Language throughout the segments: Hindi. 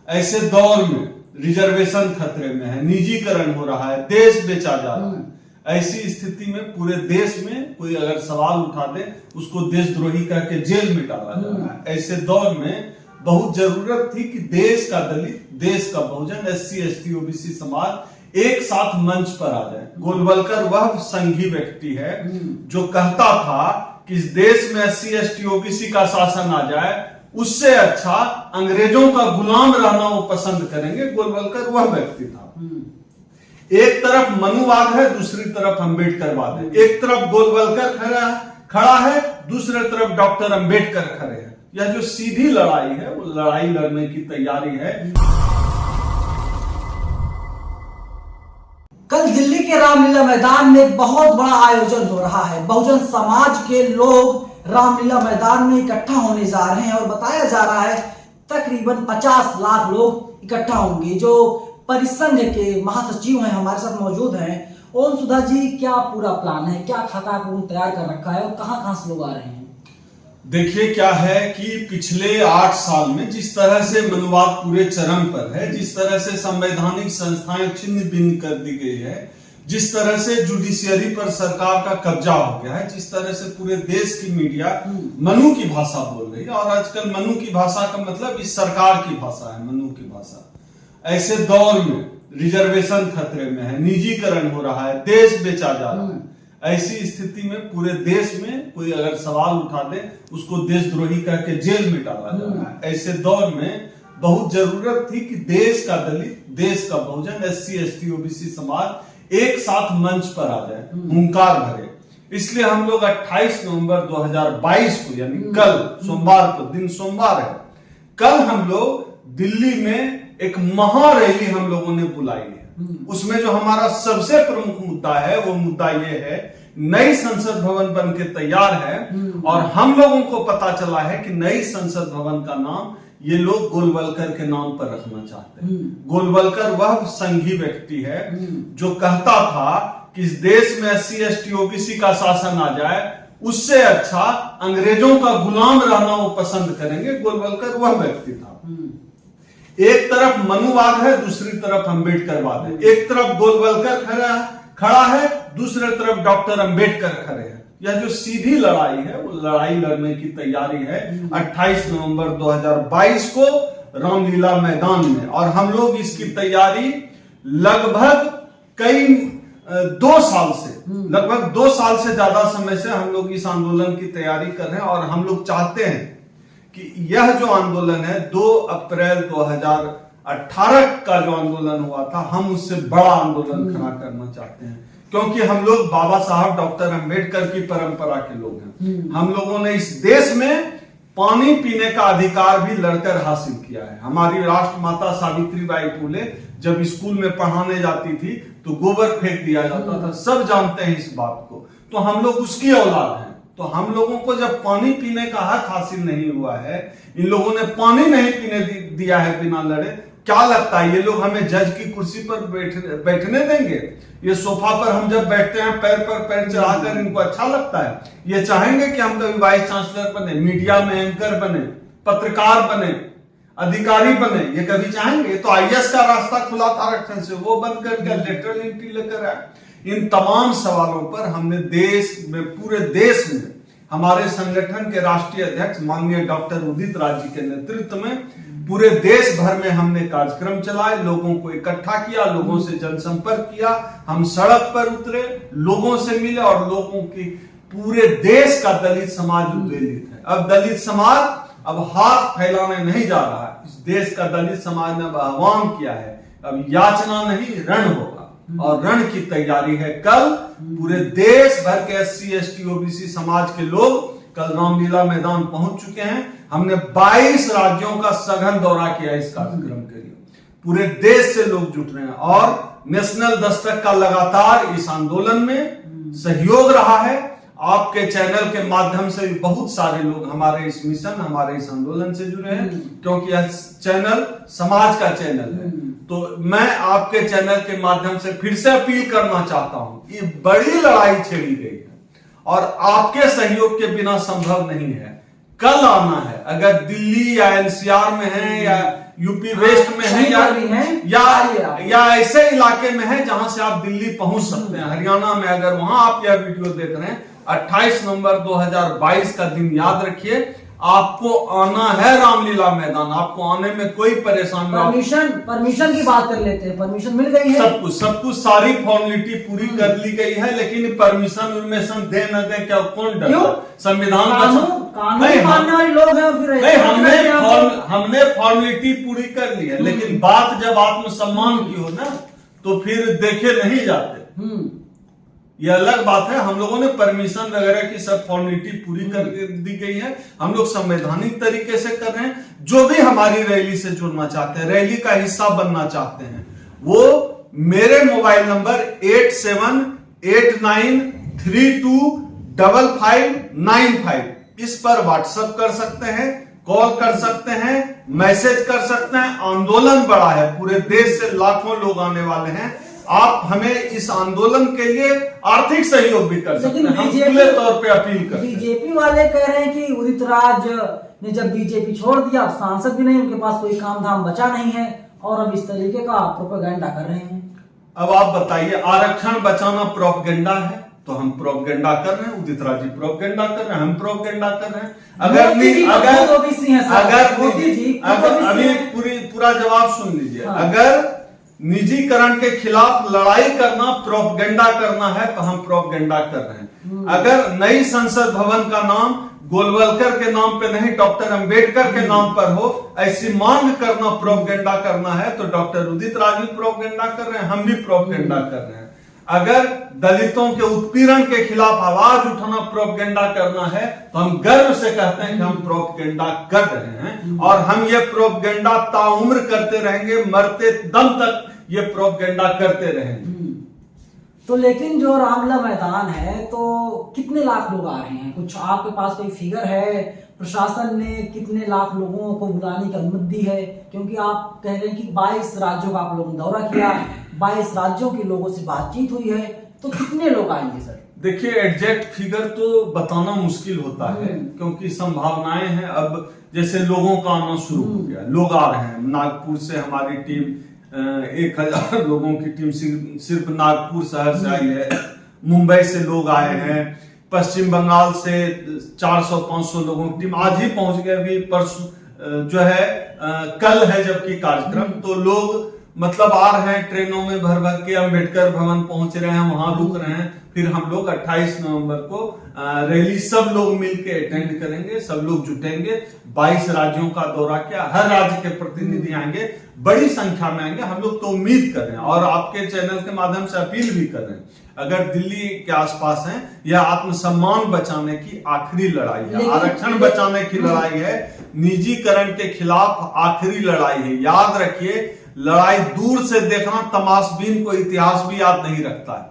ऐसे दौर में रिजर्वेशन खतरे में है, निजीकरण हो रहा है, देश बेचा जा रहा है। ऐसी स्थिति में पूरे देश में कोई अगर सवाल उठा दे उसको देशद्रोही कह के जेल में डाला जा रहा है। ऐसे दौर में बहुत जरूरत थी कि देश का दलित, देश का बहुजन, SC ST OBC समाज एक साथ मंच पर आ जाए। गोलवलकर वह संघी व्यक्ति है जो कहता था कि इस देश में SC ST OBC का शासन आ जाए, उससे अच्छा अंग्रेजों का गुलाम रहना वो पसंद करेंगे। गोलवलकर वह व्यक्ति था। एक तरफ मनुवाद है, दूसरी तरफ अम्बेडकरवाद है। एक तरफ गोलवलकर खड़ा है, दूसरे तरफ डॉक्टर अम्बेडकर खड़े हैं। यह जो सीधी लड़ाई है वो लड़ाई लड़ने की तैयारी है। कल दिल्ली के रामलीला मैदान में बहुत बड़ा आयोजन हो रहा है। बहुजन समाज के लोग रामलीला मैदान में इकट्ठा होने जा रहे हैं और बताया जा रहा है तकरीबन 50 लाख लोग इकट्ठा होंगे। जो परिसंघ के महासचिव हैं हमारे साथ मौजूद हैं। ओम सुधा जी, क्या पूरा प्लान है, क्या खाता तैयार कर रखा है और कहां से लोग आ रहे हैं? देखिए क्या है कि पिछले 8 साल में जिस तरह से मनुवाद पूरे चरम पर है, जिस तरह से संवैधानिक संस्थाएं छिन्न भिन्न कर दी गई है, जिस तरह से जुडिशियरी पर सरकार का कब्जा हो गया है, जिस तरह से पूरे देश की मीडिया मनु की भाषा बोल रही है, और आजकल मनु की भाषा का मतलब इस सरकार की भाषा है, मनु की भाषा। ऐसे दौर में रिजर्वेशन खतरे में है, निजीकरण हो रहा है, देश बेचा जा रहा है। ऐसी स्थिति में पूरे देश में कोई अगर सवाल उठा दे उसको देशद्रोही कह के जेल में डाला जा रहा है। ऐसे दौर में बहुत जरूरत थी कि देश का दलित, देश का बहुजन, SC ST OBC समाज एक साथ मंच पर आ जाए, हुंकार भरे। इसलिए हम लोग 28 नवंबर 2022 को, यानी कल सोमवार को, दिन सोमवार है, कल हम लोग दिल्ली में एक महारैली हम लोगों ने बुलाई है। उसमें जो हमारा सबसे प्रमुख मुद्दा है वो मुद्दा ये है, नई संसद भवन बन के तैयार है और हम लोगों को पता चला है कि नई संसद भवन का नाम ये लोग गोलवलकर के नाम पर रखना चाहते हैं। गोलवलकर वह संघी व्यक्ति है जो कहता था कि इस देश में SC ST OBC का शासन आ जाए, उससे अच्छा अंग्रेजों का गुलाम रहना वो पसंद करेंगे। गोलवलकर वह व्यक्ति था। एक तरफ मनुवाद है, दूसरी तरफ अम्बेडकरवाद है। एक तरफ गोलवलकर खड़ा है, दूसरे तरफ डॉक्टर अम्बेडकर खड़े हैं। यह जो सीधी लड़ाई है वो लड़ाई लड़ने की तैयारी है 28 नवंबर 2022 को रामलीला मैदान में। और हम लोग इसकी तैयारी लगभग 2 साल से, लगभग 2 साल से ज्यादा समय से हम लोग इस आंदोलन की तैयारी कर रहे हैं। और हम लोग चाहते हैं कि यह जो आंदोलन है 2 अप्रैल 2018 का जो आंदोलन हुआ था, हम उससे बड़ा आंदोलन खड़ा करना चाहते हैं। क्योंकि हम लोग बाबा साहब डॉक्टर अम्बेडकर की परंपरा के लोग हैं। हम लोगों ने इस देश में पानी पीने का अधिकार भी लड़कर हासिल किया है। हमारी राष्ट्रमाता सावित्रीबाई फुले जब स्कूल में पढ़ाने जाती थी तो गोबर फेंक दिया जाता था, सब जानते हैं इस बात को। तो हम लोग उसकी औलाद हैं। तो हम लोगों को जब पानी पीने का हक हासिल नहीं हुआ है, इन लोगों ने पानी नहीं पीने दिया है बिना लड़े, क्या लगता है ये लोग हमें जज की कुर्सी पर बैठने देंगे? ये सोफा पर हम जब बैठते हैं पैर पर पैर चढ़ाकर, इनको अच्छा लगता है? ये चाहेंगे कि हम कभी वाइस चांसलर बने, मीडिया में एंकर बने, पत्रकार बने, अधिकारी बने? ये कभी चाहेंगे? तो IAS का रास्ता खुला था आरक्षण से, वो बंद करके लेटरल एंट्री लेकर आए। इन तमाम सवालों पर हमने देश में, पूरे देश में हमारे संगठन के राष्ट्रीय अध्यक्ष माननीय डॉक्टर उदित राज जी के नेतृत्व में पूरे देश भर में हमने कार्यक्रम चलाए, लोगों को इकट्ठा किया, लोगों से जनसंपर्क किया, हम सड़क पर उतरे, लोगों से मिले और लोगों की, पूरे देश का दलित समाज उद्वेलित है। अब दलित समाज अब हाथ फैलाने नहीं जा रहा है। इस देश का दलित समाज ने अब आह्वान किया है, अब याचना नहीं रण होगा और रण की तैयारी है। कल पूरे देश भर के SC ST OBC समाज के लोग कल रामलीला मैदान पहुंच चुके हैं। हमने 22 राज्यों का सघन दौरा किया इस कार्यक्रम के लिए। पूरे देश से लोग जुट रहे हैं और नेशनल दस्तक का लगातार इस आंदोलन में सहयोग रहा है। आपके चैनल के माध्यम से भी बहुत सारे लोग हमारे इस मिशन, हमारे इस आंदोलन से जुड़े हैं, क्योंकि यह चैनल समाज का चैनल है। तो मैं आपके चैनल के माध्यम से फिर से अपील करना चाहता हूं, ये बड़ी लड़ाई छेड़ी गई है और आपके सहयोग के बिना संभव नहीं है। कल आना है, अगर दिल्ली या NCR में है या यूपी वेस्ट में है या ऐसे इलाके में है जहां से आप दिल्ली पहुंच सकते हैं, हरियाणा में अगर वहां आप यह वीडियो देख रहे हैं, 28 नवंबर 2022 का दिन याद रखिए, आपको आना है रामलीला मैदान, आपको आने में कोई परेशानी नहीं। परमिशन की बात कर लेते हैं, परमिशन मिल गई है, सब कुछ सारी फॉर्मेलिटी पूरी कर ली गई है, लेकिन परमिशन उर्मिशन दे न दे क्या कौन डर, संविधान कानून मानने वाले लोग हैं, फिर हमने फॉर्मेलिटी पूरी कर ली है, लेकिन बात जब आत्मसम्मान की हो ना तो फिर देखे नहीं जाते, ये अलग बात है। हम लोगों ने परमिशन वगैरह की सब फॉर्मेलिटी पूरी कर दी गई है, हम लोग संवैधानिक तरीके से कर रहे हैं। जो भी हमारी रैली से जुड़ना चाहते हैं, रैली का हिस्सा बनना चाहते हैं, वो मेरे मोबाइल नंबर 8789325595 इस पर व्हाट्सएप कर सकते हैं, कॉल कर सकते हैं, मैसेज कर सकते हैं। आंदोलन बड़ा है, पूरे देश से लाखों लोग आने वाले हैं, आप हमें इस आंदोलन के लिए आर्थिक सहयोग भी कर सकते हैं, हम खुले तौर पे अपील करते हैं। बीजेपी वाले कह रहे हैं कि उदित राज ने जब बीजेपी छोड़ दिया, सांसद भी नहीं, उनके पास कोई काम धाम बचा नहीं है, और अब इस तरीके का प्रोपेगेंडा कर रहे हैं। अब आप बताइए, आरक्षण बचाना प्रोपेगेंडा है तो हम प्रोपेगेंडा कर रहे हैं, उदित राज जी प्रोपेगेंडा कर रहे हैं, हम प्रोपेगेंडा कर रहे हैं। अभी पूरा जवाब सुन लीजिए। अगर निजीकरण के खिलाफ लड़ाई करना प्रोपेगेंडा करना है तो हम प्रोपेगेंडा कर रहे हैं। अगर नई संसद भवन का नाम गोलवलकर के नाम पे नहीं, डॉक्टर अंबेडकर के नाम पर हो, ऐसी मांग करना प्रोपेगेंडा करना है तो डॉक्टर उदित राज भी प्रोपेगेंडा कर रहे हैं, हम भी प्रोपेगेंडा कर रहे हैं। अगर दलितों के उत्पीड़न के खिलाफ आवाज उठाना प्रोपेगेंडा करना है तो हम गर्व से कहते हैं कि हम प्रोपेगेंडा कर रहे हैं, और हम ये प्रोपेगेंडा ताउम्र करते रहेंगे, मरते दम तक ये प्रोपेगेंडा करते रहेंगे। तो लेकिन जो रामलीला मैदान है तो कितने लाख लोग आ रहे हैं, कुछ आपके पास कोई फिगर है? प्रशासन ने कितने लाख लोगों को बुलाने की अनुमति दी है? क्योंकि आप कह रहे हैं कि 22 राज्यों का आप लोगों ने दौरा किया, 22 राज्यों के लोगों से बातचीत हुई है, तो कितने लोग आएंगे सर? देखिए, एग्जैक्ट फिगर तो बताना मुश्किल होता है, क्योंकि संभावनाएं हैं। अब जैसे लोगों का आना शुरू हो गया, लोग आ रहे हैं। नागपुर से हमारी टीम 1000 लोगों की टीम सिर्फ नागपुर शहर से आई है, मुंबई से लोग आए हैं, पश्चिम बंगाल से 400-500 लोगों की टीम आज ही पहुंच गए। अभी परसों जो है कल है जबकि कार्यक्रम, तो लोग मतलब आ रहे हैं ट्रेनों में भर भर के, अंबेडकर भवन पहुंच रहे हैं, वहां रुक रहे हैं। फिर हम लोग 28 नवंबर को रैली सब लोग मिलके अटेंड करेंगे, सब लोग जुटेंगे। 22 राज्यों का दौरा किया, हर राज्य के प्रतिनिधि आएंगे, बड़ी संख्या में आएंगे। हम लोग तो उम्मीद कर रहे हैं और आपके चैनल के माध्यम से अपील भी कर रहे हैं, अगर दिल्ली के आसपास हैं, यह आत्मसम्मान बचाने की आखिरी लड़ाई है, आरक्षण बचाने की लड़ाई है, निजीकरण के खिलाफ आखिरी लड़ाई है। याद रखिए, लड़ाई दूर से देखना, तमाशबीन को इतिहास भी याद नहीं रखता है।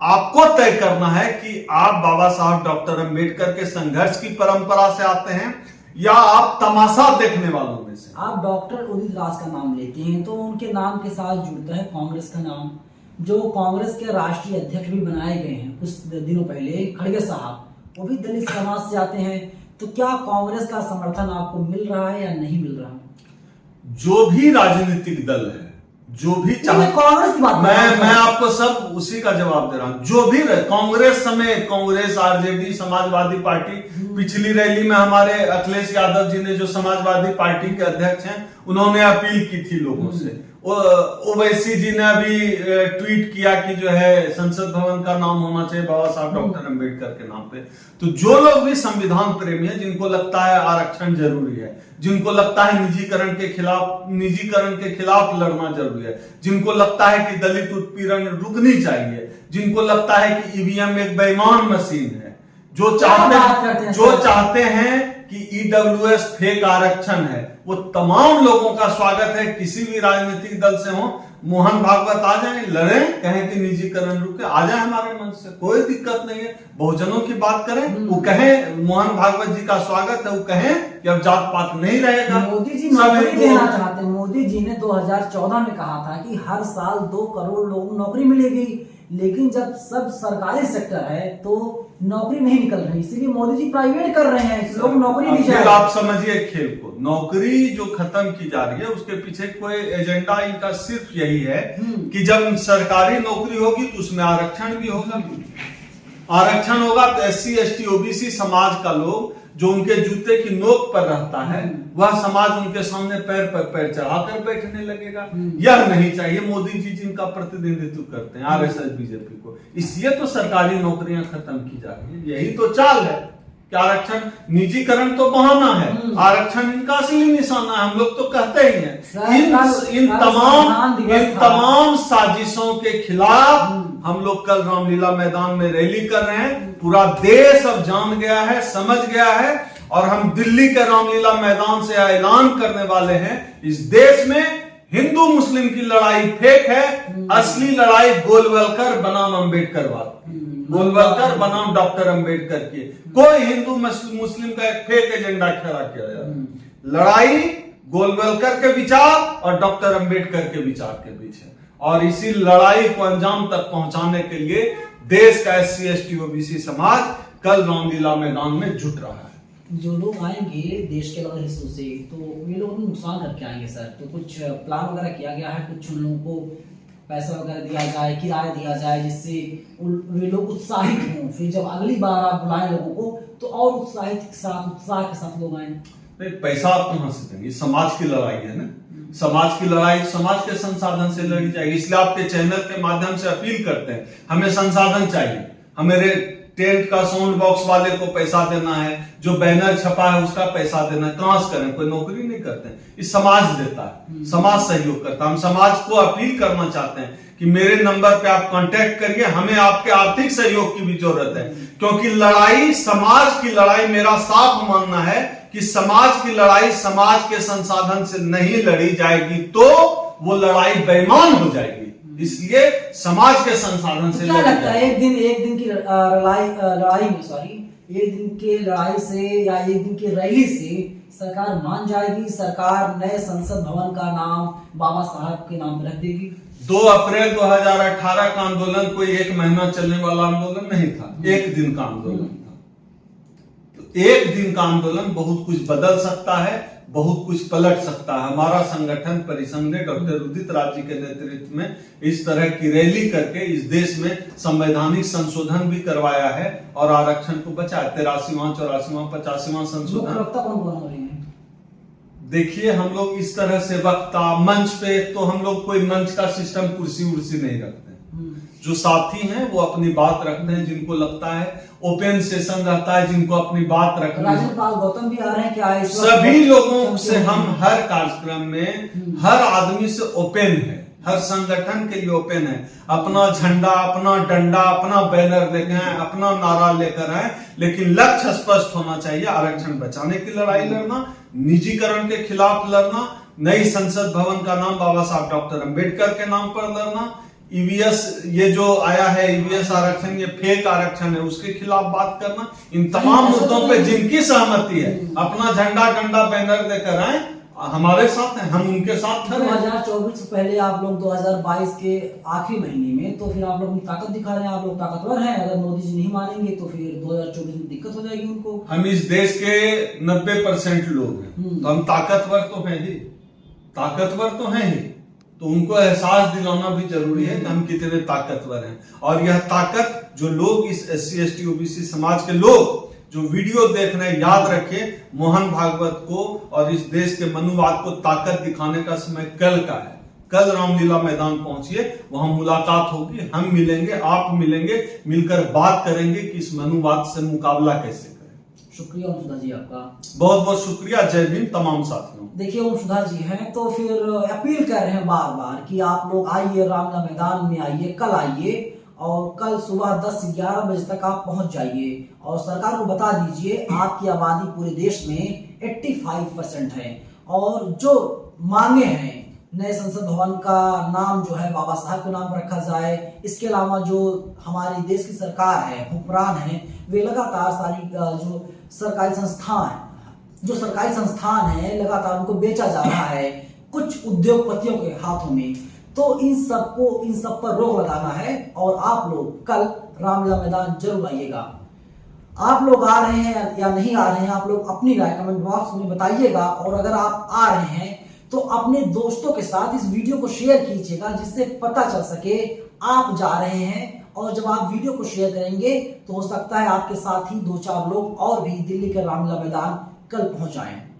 आपको तय करना है कि आप बाबा साहब डॉक्टर अंबेडकर के संघर्ष की परंपरा से आते हैं या आप तमाशा देखने वालों में से। आप डॉक्टर उदित राज का नाम लेते हैं तो उनके नाम के साथ जुड़ता है कांग्रेस का नाम, जो कांग्रेस के राष्ट्रीय अध्यक्ष भी बनाए गए हैं कुछ दिनों पहले, खड़गे साहब, वो भी दलित समाज से आते हैं। तो क्या कांग्रेस का समर्थन आपको मिल रहा है या नहीं मिल रहा? जो भी राजनीतिक दल है, जो भी कांग्रेस की बात मैं आपको सब उसी का जवाब दे रहा हूं। जो भी कांग्रेस समेत, कांग्रेस, आरजेडी, समाजवादी पार्टी, पिछली रैली में हमारे अखिलेश यादव जी ने, जो समाजवादी पार्टी के अध्यक्ष हैं, उन्होंने अपील की थी लोगों से। ओवैसी जी ने अभी ट्वीट किया कि जो है संसद भवन का नाम होना चाहिए बाबा साहब डॉक्टर अंबेडकर के नाम पे। तो जो लोग भी संविधान प्रेमी है, जिनको लगता है आरक्षण जरूरी है, जिनको लगता है निजीकरण के खिलाफ लड़ना जरूरी है, जिनको लगता है कि दलित उत्पीड़न रुकनी चाहिए, जिनको लगता है कि ईवीएम एक बेईमान मशीन है, जो चाहते हैं कि ईडब्ल्यूएस फेक आरक्षण है, वो तमाम लोगों का स्वागत है, किसी भी राजनीतिक दल से हो। मोहन भागवत आ जाए, लड़ें, कहें कि निजीकरण रुके, आ जाए हमारे मंच से, कोई दिक्कत नहीं है। बहुजनों की बात करें, वो कहें, मोहन भागवत जी का स्वागत है, वो कहें कि अब जात पात नहीं रहेगा। मोदी जी नौकरी देना चाहते हैं। मोदी जी ने 2014 में कहा था कि हर साल 2 करोड़ लोगों को नौकरी मिलेगी, लेकिन जब सब सरकारी सेक्टर है तो नौकरी नहीं निकल रही, इसीलिए मोदी जी प्राइवेट कर रहे हैं, लोग नौकरी नहीं फिर जाए। आप समझिए खेल को, नौकरी जो खत्म की जा रही है उसके पीछे कोई एजेंडा इनका सिर्फ यही है कि जब सरकारी नौकरी होगी तो उसमें आरक्षण भी होगा। आरक्षण होगा तो SC ST OBC समाज का लोग जो उनके जूते की नोक पर रहता है वह समाज उनके सामने पैर पर पैर चढ़ाकर बैठने लगेगा। यह नहीं चाहिए मोदी जी जिनका प्रतिनिधित्व करते हैं RSS BJP को, इसलिए तो सरकारी नौकरियां खत्म की जा रही है। यही तो चाल है कि आरक्षण, निजीकरण तो बहाना है, आरक्षण इनका असली निशाना है। हम लोग तो कहते ही हैं इन तमाम साजिशों के खिलाफ हम लोग कल रामलीला मैदान में रैली कर रहे हैं। पूरा देश अब जान गया है, समझ गया है, और हम दिल्ली के रामलीला मैदान से ऐलान करने वाले हैं, इस देश में हिंदू मुस्लिम की लड़ाई फेक है, असली लड़ाई गोलवलकर बनाम अंबेडकर वाला, गोलवलकर बनाम डॉक्टर अंबेडकर की। कोई हिंदू मुस्लिम का एक फेक एजेंडा खड़ा किया जाए। लड़ाई गोलवलकर के विचार और डॉक्टर अंबेडकर के विचार के बीच है, और इसी लड़ाई को अंजाम तक पहुंचाने के लिए देश का SC ST OBC समाज कल रामलीला मैदान में जुट रहा है। जो लोग आएंगे देश के अलग हिस्सों से तो वे लोग नुकसान करके आएंगे सर, तो कुछ प्लान वगैरह किया गया है, कुछ उन लोगों को पैसा वगैरह दिया जाए, किराया दिया जाए, जिससे वे लोग उत्साहित हों, फिर जब अगली बार आप बुलाएं लोगों को तो और उत्साह के साथ लोग आए। नहीं, पैसा आप कहां से देंगे? समाज की लड़ाई है ना, समाज की लड़ाई समाज के संसाधन से लड़ी जाएगी। इसलिए आपके चैनल के माध्यम से अपील करते हैं, हमें संसाधन चाहिए, हमें टेंट का साउंड बॉक्स वाले को पैसा देना है, जो बैनर छपा है उसका पैसा देना है। कहां से करें? कोई नौकरी नहीं करते हैं, इस समाज देता है, समाज सहयोग करता है। हम समाज को अपील करना चाहते हैं कि मेरे नंबर पे आप कांटेक्ट करिए, हमें आपके आर्थिक सहयोग की भी जरूरत है, क्योंकि लड़ाई समाज की लड़ाई, मेरा साफ मानना है कि समाज की लड़ाई समाज के संसाधन से नहीं लड़ी जाएगी तो वो लड़ाई बेईमान हो जाएगी। इसलिए समाज के संसाधन से क्या लगता है एक दिन की लड़ाई से या एक दिन की रैली से सरकार मान जाएगी? सरकार नए संसद भवन का नाम बाबा साहब के नाम रख देगी? 2 अप्रैल 2018 का आंदोलन कोई 1 महीना चलने वाला आंदोलन नहीं था, 1 दिन का आंदोलन था। तो 1 दिन का आंदोलन बहुत कुछ बदल सकता है, बहुत कुछ पलट सकता है। हमारा संगठन परिसंघ ने डॉक्टर उदित राज जी के नेतृत्व में इस तरह की रैली करके इस देश में संवैधानिक संशोधन भी करवाया है और आरक्षण को बचाया। 83वां 84वां 85वां संशोधन। कौन हो रहे हैं? देखिए, हम लोग इस तरह से वक्ता मंच पे, तो हम लोग कोई मंच का सिस्टम कुर्सी उर्सी नहीं रखते। जो साथी हैं वो अपनी बात रखते हैं, जिनको लगता है ओपन सेशन रहता है, जिनको अपनी बात रखनी है। गौतम भी आ रहे हैं क्या? सभी लोगों से हम हर कार्यक्रम में हर आदमी से ओपन है, हर संगठन के लिए ओपन है। अपना झंडा, अपना डंडा, अपना बैनर लेकर आए, अपना नारा लेकर आए, लेकिन लक्ष्य स्पष्ट होना चाहिए। आरक्षण बचाने की लड़ाई लड़ना, निजीकरण के खिलाफ लड़ना, नई संसद भवन का नाम बाबा साहब डॉक्टर अंबेडकर के नाम पर लड़ना, EVS ये जो आया है EVS आरक्षण, ये फेक आरक्षण है, उसके खिलाफ बात करना। इन तमाम मुद्दों पे जिनकी सहमति है अपना झंडा डंडा बैनर लेकर आए, हमारे साथ हैं, हम उनके साथ खड़े हैं। 2024 से पहले आप लोग 2022 के आखिरी महीने में तो फिर आप लोग ताकत दिखा रहे हैं, आप लोग ताकतवर हैं। अगर मोदी जी नहीं मानेंगे तो फिर 2024 में दिक्कत हो जाएगी उनको। हम इस देश के 90% लोग हैं, तो हम ताकतवर तो हैं ही, ताकतवर तो हैं ही, तो उनको एहसास दिलाना भी जरूरी है कि हम कितने ताकतवर हैं। और यह ताकत जो लोग इस SC ST OBC समाज के लोग जो वीडियो देख रहे हैं, याद रखें मोहन भागवत को और इस देश के मनुवाद को ताकत दिखाने का समय कल का है। कल रामलीला मैदान पहुंचिए, वहां मुलाकात होगी, हम मिलेंगे, आप मिलेंगे, मिलकर बात करेंगे कि इस मनुवाद से मुकाबला कैसे करें। शुक्रिया ओम सुधा जी आपका, बहुत बहुत शुक्रिया। जय भीम तमाम साथियों। देखिए ओम सुधा जी हैं तो फिर अपील कर रहे हैं बार बार कि आप लोग आइए, रामलीला मैदान में आइए, कल आइए और कल सुबह 10-11 बजे तक आप पहुंच जाइए और सरकार को बता दीजिए आपकी आबादी पूरे देश में 85% है और जो मांगे हैं नए संसद भवन का नाम जो है बाबा साहब के नाम रखा जाए। इसके अलावा जो हमारे देश की सरकार है, हुक्मरान है, वे लगातार सारी जो सरकारी संस्थान है लगातार उनको बेचा जा रहा है कुछ उद्योगपतियों के हाथों में। तो इन सब पर रोक लगाना है और आप लोग कल रामलीला मैदान जरूर आइएगा। आप लोग आ रहे हैं या नहीं आ रहे हैं, आप लोग अपनी राय कमेंट बॉक्स में बताइएगा। और अगर आप आ रहे हैं तो अपने दोस्तों के साथ इस वीडियो को शेयर कीजिएगा, जिससे पता चल सके आप जा रहे हैं। और जब आप वीडियो को शेयर करेंगे तो हो सकता है आपके साथ ही 2-4 लोग और भी दिल्ली के रामलीला मैदान कल पहुंच जाएं।